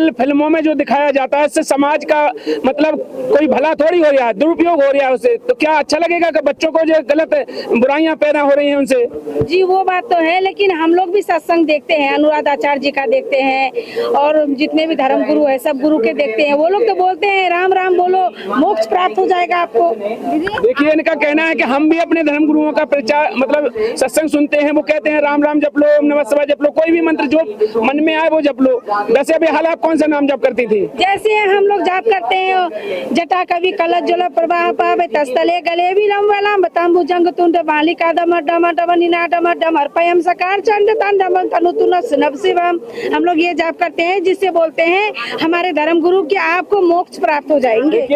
आजकल फिल्मों में जो दिखाया जाता है इससे समाज का मतलब कोई भला थोड़ी हो रहा है, दुरुपयोग हो रहा है उससे। तो क्या अच्छा लगेगा कि बच्चों को जो गलत बुराइयां पैदा हो रही हैं उनसे? जी वो बात तो है, लेकिन हम लोग भी सत्संग देखते हैं, अनुराधाचार्य जी का देखते हैं और जितने भी धर्म गुरु है सब गुरु के देखते हैं। वो लोग तो बोलते हैं राम राम बोलो मोक्ष प्राप्त हो जाएगा आपको। देखिए इनका कहना है कि हम भी अपने धर्म गुरुओं का प्रचार मतलब सत्संग सुनते हैं। वो कहते हैं राम राम जप लो, ओम नमः शिवाय जप लो, कोई भी मंत्र जो मन में आए वो जप लो। वैसे अभी हाल आप कौन सा नाम जप करती थी? जैसे हम लोग जाप करते हैं जटा कवि कलश जल प्रवाह पावे तस्तले गले विलम वलम बताम्बु जंग तुंड बालिका दम डम डम निना डम डम अर्पयम सकार चंड तंडम तनुतुन सुनभ शिवम। हम लोग ये जाप करते हैं जिससे बोलते हैं हमारे धर्म गुरु कि आपको मोक्ष प्राप्त हो जाएंगे।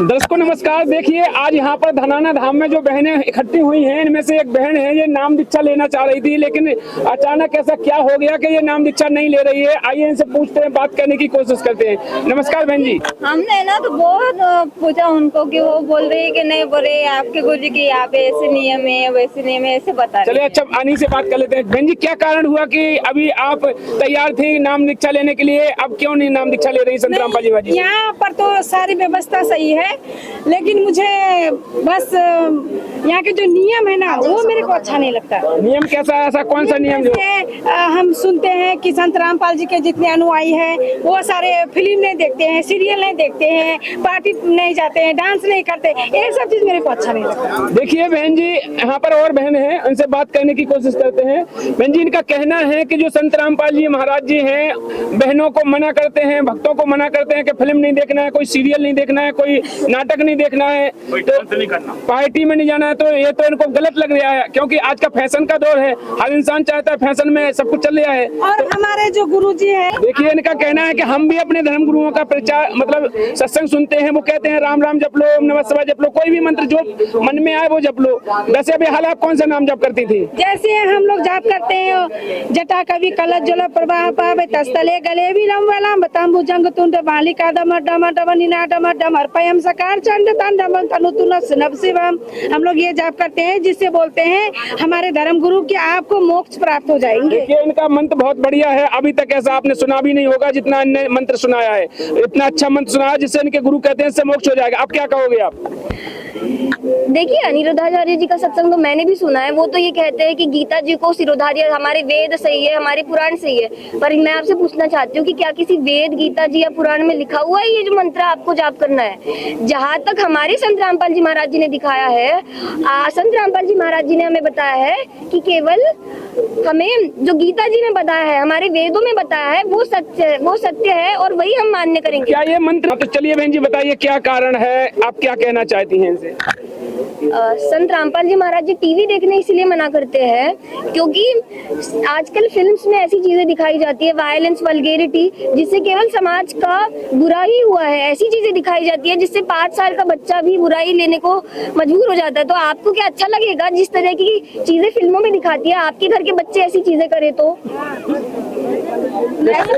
दर्शकों नमस्कार। देखिए आज यहाँ पर धनाना धाम में जो बहनें इकट्ठी हुई हैं, इनमें से एक बहन है ये नाम दीक्षा लेना चाह रही थी, लेकिन अचानक ऐसा क्या हो गया कि ये नाम दीक्षा नहीं ले रही है। आइए इनसे पूछते हैं, बात करने की कोशिश करते हैं। नमस्कार बहन जी। हमने ना तो बहुत पूछा उनको कि वो बोल रही है कि नहीं, बोले आपके गुरु जी के यहाँ पे ऐसे नियम है वैसे नियम है, ऐसे बता रहे। चलिए अच्छा अनी से बात कर लेते हैं। बहन जी क्या कारण हुआ कि अभी आप तैयार थी नाम दीक्षा लेने के लिए, अब क्यों नहीं नाम दीक्षा ले रही संत रामपाल जी बाजी? यहाँ पर तो सारी व्यवस्था सही है, लेकिन मुझे बस यहाँ के जो नियम है ना वो मेरे को अच्छा नहीं लगता। नियम कैसा है? ऐसा कौन सा नियम जो हम सुनते हैं कि संत रामपाल जी के जितने अनुयायी हैं वो सारे फिल्म नहीं देखते हैं, सीरियल नहीं देखते हैं, पार्टी नहीं जाते हैं, डांस नहीं करते, ये सब चीज मेरे को अच्छा नहीं लगता। देखिए बहन जी यहाँ पर और बहन है, उनसे बात करने की कोशिश करते हैं। बहन जी इनका कहना है कि जो संत रामपाल जी महाराज जी हैं बहनों को मना करते हैं, भक्तों को मना करते हैं कि फिल्म नहीं देखना है, कोई सीरियल नहीं देखना है, कोई नाटक नहीं देखना है, तो नहीं करना, पार्टी में नहीं जाना है। तो ये तो इनको गलत लग रहा है, क्योंकि आज का फैशन का दौर है, हर इंसान चाहता है फैशन में सब कुछ चल रहा है। और हमारे जो गुरुजी हैं, देखिए इनका कहना है कि हम भी अपने धर्म गुरुओं का प्रचार मतलब सत्संग सुनते हैं। वो कहते हैं राम राम जप लो, ओम नमः शिवाय जप लो, कोई भी मंत्र जो मन में आए वो जप लो। वैसे अभी हाल आप कौन सा नाम जप करती थी? जैसे हम लोग जाप करते हैं जटा कवि कलश जल प्रवाह पावे तस्तले गले विलम वलम बताम्बु जंग तुंड बालिका दम डम डम निना डम डम अर्पयम सकार चंड तंडम तनुतुन सुनभ शिवम। हम लोग ये जाप करते हैं जिससे बोलते हैं हमारे धर्म गुरु कि आपको मोक्ष प्राप्त हो जाएंगे। देखिए इनका मंत्र बहुत बढ़िया है, अभी तक ऐसा आपने सुना भी नहीं होगा जितना इनने मंत्र सुनाया है। इतना अच्छा मंत्र सुनाया जिससे इनके गुरु कहते हैं इससे मोक्ष हो जाएगा। अब क्या कहोगे आप? देखिए अनिरुद्धाचार्य जी का सत्संग तो मैंने भी सुना है। वो तो ये कहते हैं कि गीता जी को सिरोधार्य, हमारे वेद सही है, हमारे पुराण सही है, पर मैं आपसे पूछना चाहती हूँ कि क्या किसी वेद, गीता जी या पुराण में लिखा हुआ है ये जो मंत्र आपको जाप करना है? जहाँ तक हमारे संत रामपाल जी महाराज जी ने दिखाया है, संत रामपाल जी महाराज जी ने हमें बताया है कि केवल हमें जो गीता जी ने बताया है, हमारे वेदों में बताया है, वो सत्य है और वही हम मान्य करेंगे। क्या ये मंत्र? तो चलिए बहन जी बताइए क्या कारण है, आप क्या कहना चाहती हैं इनसे? संत रामपाल जी महाराज जी टीवी देखने इसलिए मना करते हैं क्योंकि आजकल फिल्म्स में ऐसी चीजें दिखाई जाती है, वायलेंस, वल्गैरिटी, जिससे केवल समाज का बुरा ही हुआ है। ऐसी चीजें दिखाई जाती है जिससे 5 साल का बच्चा भी बुराई लेने को मजबूर हो जाता है। तो आपको क्या अच्छा लगेगा जिस तरह की चीजें फिल्मों में दिखाती है, आपके घर के बच्चे ऐसी चीजें करे तो?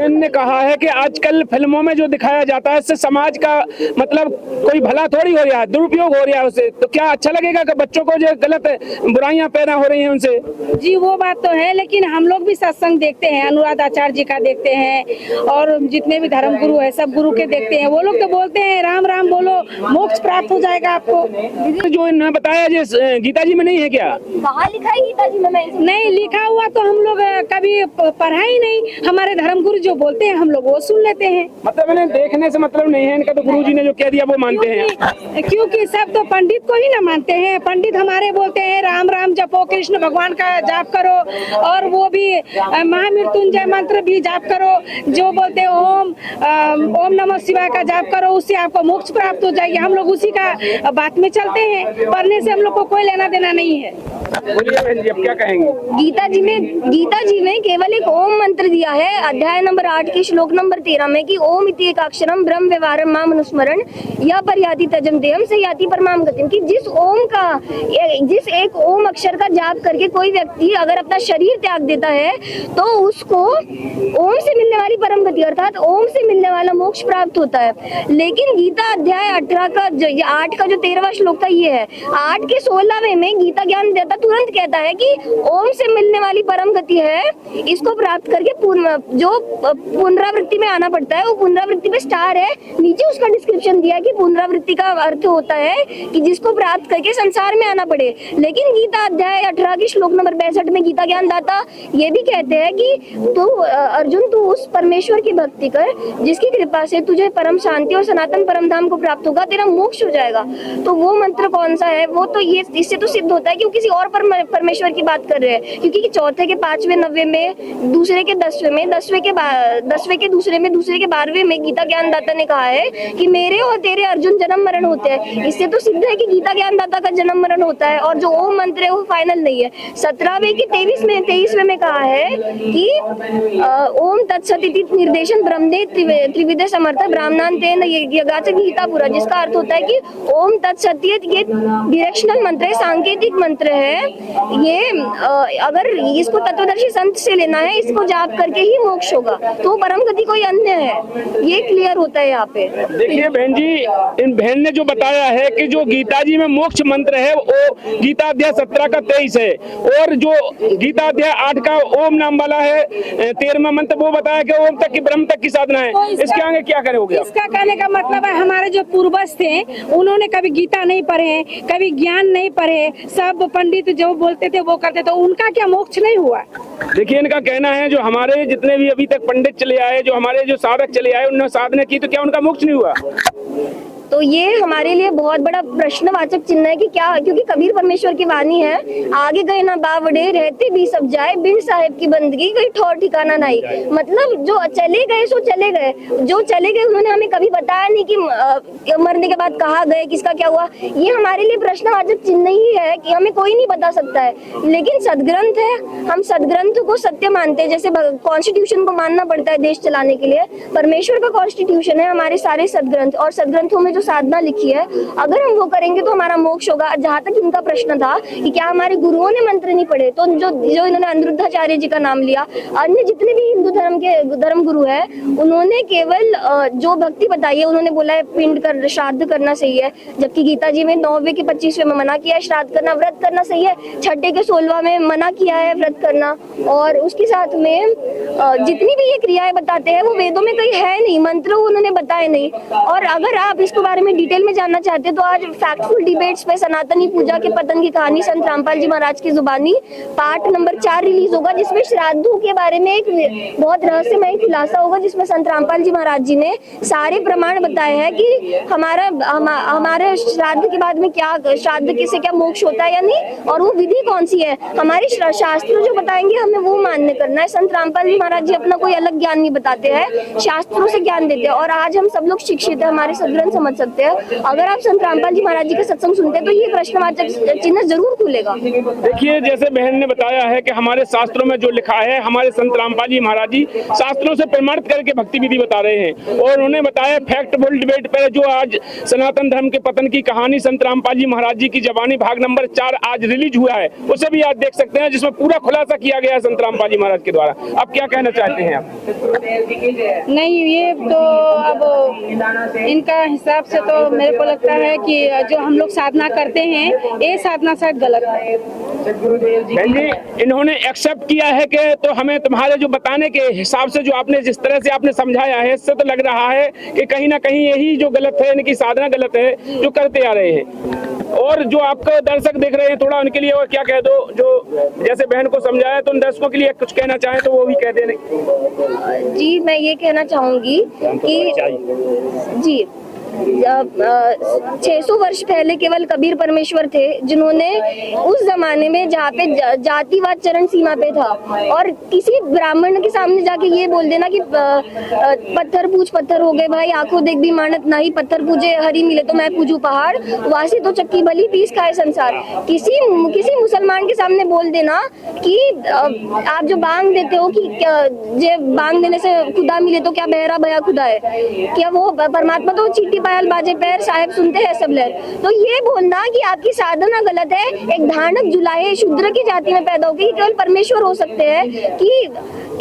ने कहा है कि आजकल फिल्मों में जो दिखाया जाता है इससे समाज का मतलब कोई भला थोड़ी हो रहा है, दुरुपयोग हो रहा है उससे। तो क्या अच्छा लगेगा कि बच्चों को जो गलत बुराइयां पैदा हो रही हैं उनसे? जी वो बात तो है, लेकिन हम लोग भी सत्संग देखते हैं, अनुराधाचार्य जी का देखते हैं और जितने भी धर्म गुरु है सब गुरु के देखते हैं। वो लोग तो बोलते हैं राम राम बोलो मोक्ष प्राप्त हो जाएगा आपको। जो इन्होंने बताया जो गीता जी में नहीं है क्या? कहाँ लिखा है गीता जी में? नहीं लिखा हुआ तो हम लोग कभी पढ़ा ही नहीं। हमारे धर्म गुरु जो बोलते हैं हम लोग वो सुन लेते हैं। मतलब इन्हें देखने से मतलब नहीं है इनका, तो गुरुजी ने जो कह दिया वो मानते हैं। क्योंकि सब तो पंडित को ही ना मानते हैं। पंडित हमारे बोलते हैं राम राम जपो, कृष्ण भगवान का जाप करो, और वो भी महामृत्युंजय मंत्र भी जाप करो, जो बोलते हैं ओम नमः शिवाय का जाप करो, उससे आपको मोक्ष प्राप्त हो जाएगी। हम लोग उसी का बात में चलते हैं, पढ़ने से हम लोग को कोई लेना देना नहीं है। बोलिए बहन जी अब क्या कहेंगे? गीता जी में केवल एक ओम मंत्र दिया है, अध्याय नंबर 8 के श्लोक नंबर 13 में कि ओम इति एकाक्षरम ब्रह्म व्यवहारम माम अनुस्मरण या पर्याति तजम देहम से याति परमाम गतिम, कि जिस ओम ओम का, जिस एक ओम अक्षर का जाप करके कोई व्यक्ति अगर अपना शरीर त्याग देता है तो उसको ओम से मिलने वाली परम गति अर्थात ओम से मिलने वाला मोक्ष प्राप्त होता है। लेकिन गीता अध्याय 18 का 8 का जो 13वां श्लोक था ये है, 8 के 16वें में गीता ज्ञान देता तुरंत कहता है कि ओम से मिलने वाली परम गति है, इसको प्राप्त करके जो पुनरावृत्ति में आना पड़ता है, वो पुनरावृत्ति में स्टार है, नीचे उसका डिस्क्रिप्शन दिया है कि पुनरावृत्ति का अर्थ होता है कि जिसको प्राप्त करके संसार में आना पड़े। लेकिन गीता अध्याय 18 की श्लोक नंबर 62 में गीता ज्ञान दाता ये भी कहते हैं कि तू अर्जुन तू उस परमेश्वर की भक्ति कर जिसकी कृपा से तुझे परम शांति और सनातन परम धाम को प्राप्त होगा, तेरा मोक्ष हो जाएगा। तो वो मंत्र कौन सा है? वो तो ये इससे तो सिद्ध होता है कि वो किसी और परमेश्वर की बात कर रहे हैं, क्योंकि चौथे के 5वें 9वें में, दूसरे के 10वें में, 10वें के दूसरे में, दूसरे के 12वें में गीता ज्ञान दाता ने कहा है कि मेरे और तेरे अर्जुन जन्म मरण होते हैं। इससे तो सिद्ध है कि गीता ज्ञान दाता का जन्म मरण होता है और जो ओम मंत्र है वो फाइनल नहीं है। 17वें की 23वें में कहा है कि ओम तत्सत इति निर्देशन ब्रह्मणे त्रिविधे समर्थ ब्राह्मणांतेन यज्ञाच गीता पूरा, जिसका अर्थ होता है कि ओम तत्सत ये डायरेक्शनल मंत्र है, सांकेतिक मंत्र है। ये अगर इसको तत्वदर्शी संत से लेना है, इसको जाप करके ही मोक्ष होगा, तो परम गति कोई अन्य है, ये क्लियर होता है यहाँ पे। देखिए बहन जी, इन बहन ने जो बताया है कि जो गीता जी में मोक्ष मंत्र है वो गीता अध्याय 17 का 23 है, और जो गीता अध्याय 8 का ओम नाम वाला है 13वां मंत्र वो बताया कि ओम तक की ब्रह्म तक की साधना है। इसके आगे क्या करोगे? इसका कहने का मतलब है हमारे जो पूर्वज थे उन्होंने कभी गीता नहीं पढ़े, कभी ज्ञान नहीं पढ़े, सब पंडित जो बोलते थे वो करते, तो उनका क्या मोक्ष नहीं हुआ? देखिए इनका कहना है जो हमारे जितने भी अभी तक पंडित चले आए, जो हमारे जो साधक चले आए, उन्होंने साधना की तो क्या उनका मोक्ष नहीं हुआ? तो ये हमारे लिए बहुत बड़ा प्रश्नवाचक चिन्ह है कि क्या, क्योंकि कबीर परमेश्वर की वाणी है, आगे गए ना बावड़े रहते भी सब जाए, बिन साहेब की बंदगी कोई ठौर ठिकाना नहीं। मतलब जो चले गए सो चले गए, जो चले गए उन्होंने हमें कभी बताया नहीं कि मरने के बाद कहाँ गए, किसका क्या हुआ। ये हमारे लिए प्रश्नवाचक चिन्ह ही है कि हमें कोई नहीं बता सकता है। लेकिन सदग्रंथ है, हम सदग्रंथ को सत्य मानते हैं, जैसे कॉन्स्टिट्यूशन को मानना पड़ता है देश चलाने के लिए, परमेश्वर का कॉन्स्टिट्यूशन है हमारे सारे सदग्रंथ, और सदग्रंथों में जो साधना लिखी है अगर हम वो करेंगे तो हमारा मोक्ष होगा। जहाँ तक इनका प्रश्न था कि क्या हमारे गुरुओं ने मंत्र नहीं पढ़े, तो जो इन्होंने अनिरुद्धाचार्य जी का नाम लिया, अन्य जितने भी हिंदू धर्म के धर्म गुरु है उन्होंने केवल जो भक्ति बताई है, उन्होंने बोला है पिंड कर श्राद्ध करना सही है, जबकि गीता जी में 9वें के 25वें में मना किया है श्राद्ध करना, व्रत करना सही है, 6ठे के 16वां में मना किया है व्रत करना, और उसके साथ में जितनी भी ये क्रियाएं बताते हैं वो वेदों में कहीं है नहीं, मंत्र उन्होंने बताए नहीं। और अगर आप इसको बारे में डिटेल में जानना चाहते हैं तो आज फैक्टफुल डिबेट्स पे सनातनी पूजा के पतन की कहानी संत रामपाल जी महाराज की जुबानी पार्ट नंबर 4 रिलीज होगा, जिसमें श्राद्धों के बारे में एक बहुत रहस्यमय खुलासा होगा, जिसमें संत रामपाल जी महाराज जी ने सारे प्रमाण बताए हैं कि हमारे श्राद्ध के बाद में क्या, श्राद्ध से क्या मोक्ष होता है या नहीं, और वो विधि कौन सी है। हमारे शास्त्र जो बताएंगे हमें वो मान्य करना है। संत रामपाल जी महाराज जी अपना कोई अलग ज्ञान नहीं बताते हैं, शास्त्रों से ज्ञान देते हैं, और आज हम सब लोग शिक्षित है, हमारे सदग्रंथ समझ सकते हैं। अगर आप संत रामपाल जी महाराज जी का सत्संग सुनते हैं तो ये प्रश्नवाचक चिन्ह जरूर खुलेगा। देखिए जैसे बहन ने बताया है कि हमारे शास्त्रों में जो लिखा है, हमारे संत रामपाल जी महाराज जी शास्त्रों से प्रमाणित करके भक्ति विधि बता रहे हैं, और उन्होंने बताया फैक्टफुल डिबेट पर जो आज सनातन धर्म के पतन की कहानी संत रामपाल जी महाराज जी की जबानी भाग नंबर 4 आज रिलीज हुआ है, उसे भी आज देख सकते हैं, जिसमें पूरा खुलासा किया गया है संत रामपाल जी महाराज के द्वारा। अब क्या कहना चाहते हैं आप? नहीं, ये तो अब इनका हिसाब से तो मेरे को लगता है कि जो हम लोग साधना करते हैं ये साधना शायद गलत है। बहन जी इन्होंने एक्सेप्ट किया है कि तो हमें तुम्हारे जो बताने के हिसाब से जो आपने जिस तरह से आपने समझाया है, इससे तो लग रहा है कि कहीं ना कहीं यही जो गलत है, इनकी साधना गलत है जो करते आ रहे हैं। और जो आपको दर्शक देख रहे हैं थोड़ा उनके लिए और क्या कह दो, जो जैसे बहन को समझाया तो उन दर्शकों के लिए कुछ कहना चाहें तो वो भी कह देने। जी मैं ये कहना चाहूंगी कि जी 600 वर्ष पहले केवल कबीर परमेश्वर थे जिन्होंने उस जमाने में जहाँ पे जातिवाद चरण सीमा पे था, और किसी ब्राह्मण के सामने जाके ये बोल देना कि पत्थर पूछ पत्थर हो गए भाई, आंखों देख भी मानत नहीं, पत्थर पूजे हरी मिले तो मैं पूजू पहाड़, वासी तो चक्की भली पीस खाए संसार। किसी मुसलमान के सामने बोल देना कि आप जो बांग देते हो कि बांग देने से खुदा मिले तो क्या बहरा भया खुदा है, क्या वो परमात्मा तो चीटी पायल बाजे पैर साहेब सुनते हैं सब लहर। तो ये बोलना कि आपकी साधना गलत है, एक धानक जुलाहे शूद्र की जाति में पैदा होकर केवल परमेश्वर हो सकते हैं, कि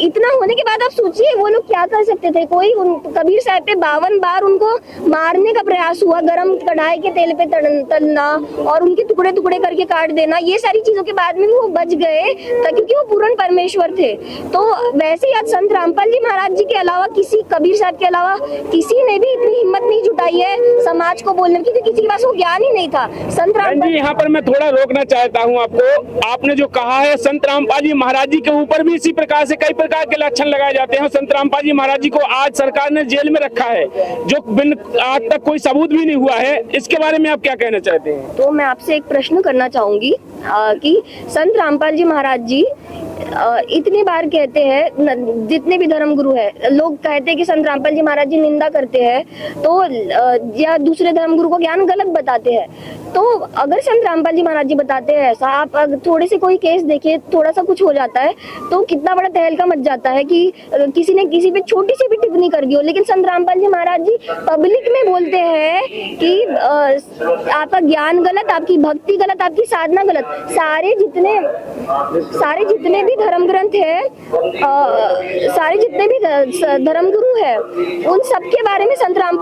इतना होने के बाद आप सोचिए वो लोग क्या कर सकते थे। कोई कबीर साहब पे 52 बार उनको मारने का प्रयास हुआ, गरम कढ़ाई के तेल पे तलना और उनके टुकड़े टुकड़े करके काट देना, ये सारी चीजों के बाद में भी वो बच गए क्योंकि वो पूर्ण परमेश्वर थे। तो वैसे ही आज संत रामपाल जी महाराज जी के अलावा, किसी कबीर साहब के अलावा किसी ने भी इतनी हिम्मत नहीं जुटाई है समाज को बोलने की, क्योंकि किसी के पास वो ज्ञान ही नहीं था। संत रामपाल जी, यहाँ पर मैं थोड़ा रोकना चाहता हूँ आपको। आपने जो कहा है संत रामपाल जी महाराज जी के ऊपर भी इसी प्रकार से कई प्रकार के लक्षण लगाए जाते हैं। संत रामपाल जी महाराज जी को आज सरकार ने जेल में रखा है, जो बिन आज तक कोई सबूत भी नहीं हुआ है। इसके बारे में आप क्या कहना चाहते हैं? तो मैं आपसे एक प्रश्न करना चाहूंगी कि संत रामपाल जी महाराज जी इतनी बार कहते हैं, जितने भी धर्म गुरु है लोग कहते हैं कि संत रामपाल जी महाराज जी निंदा करते हैं तो या दूसरे धर्म गुरु को ज्ञान गलत बताते हैं। तो अगर संत रामपाल जी महाराज जी बताते हैं ऐसा, आप थोड़े से कोई केस देखिए, थोड़ा सा कुछ हो जाता है तो कितना बड़ा तहलका मच जाता है कि किसी ने किसी पे छोटी सी भी टिप्पणी कर दी हो। लेकिन संत रामपाल जी महाराज जी पब्लिक में बोलते हैं कि आपका ज्ञान गलत, आपकी भक्ति गलत, आपकी साधना गलत। सारे जितने भी धर्म ग्रंथ है, सारे जितने भी धर्म गुरु है, उन सब के बारे में संत रामपाल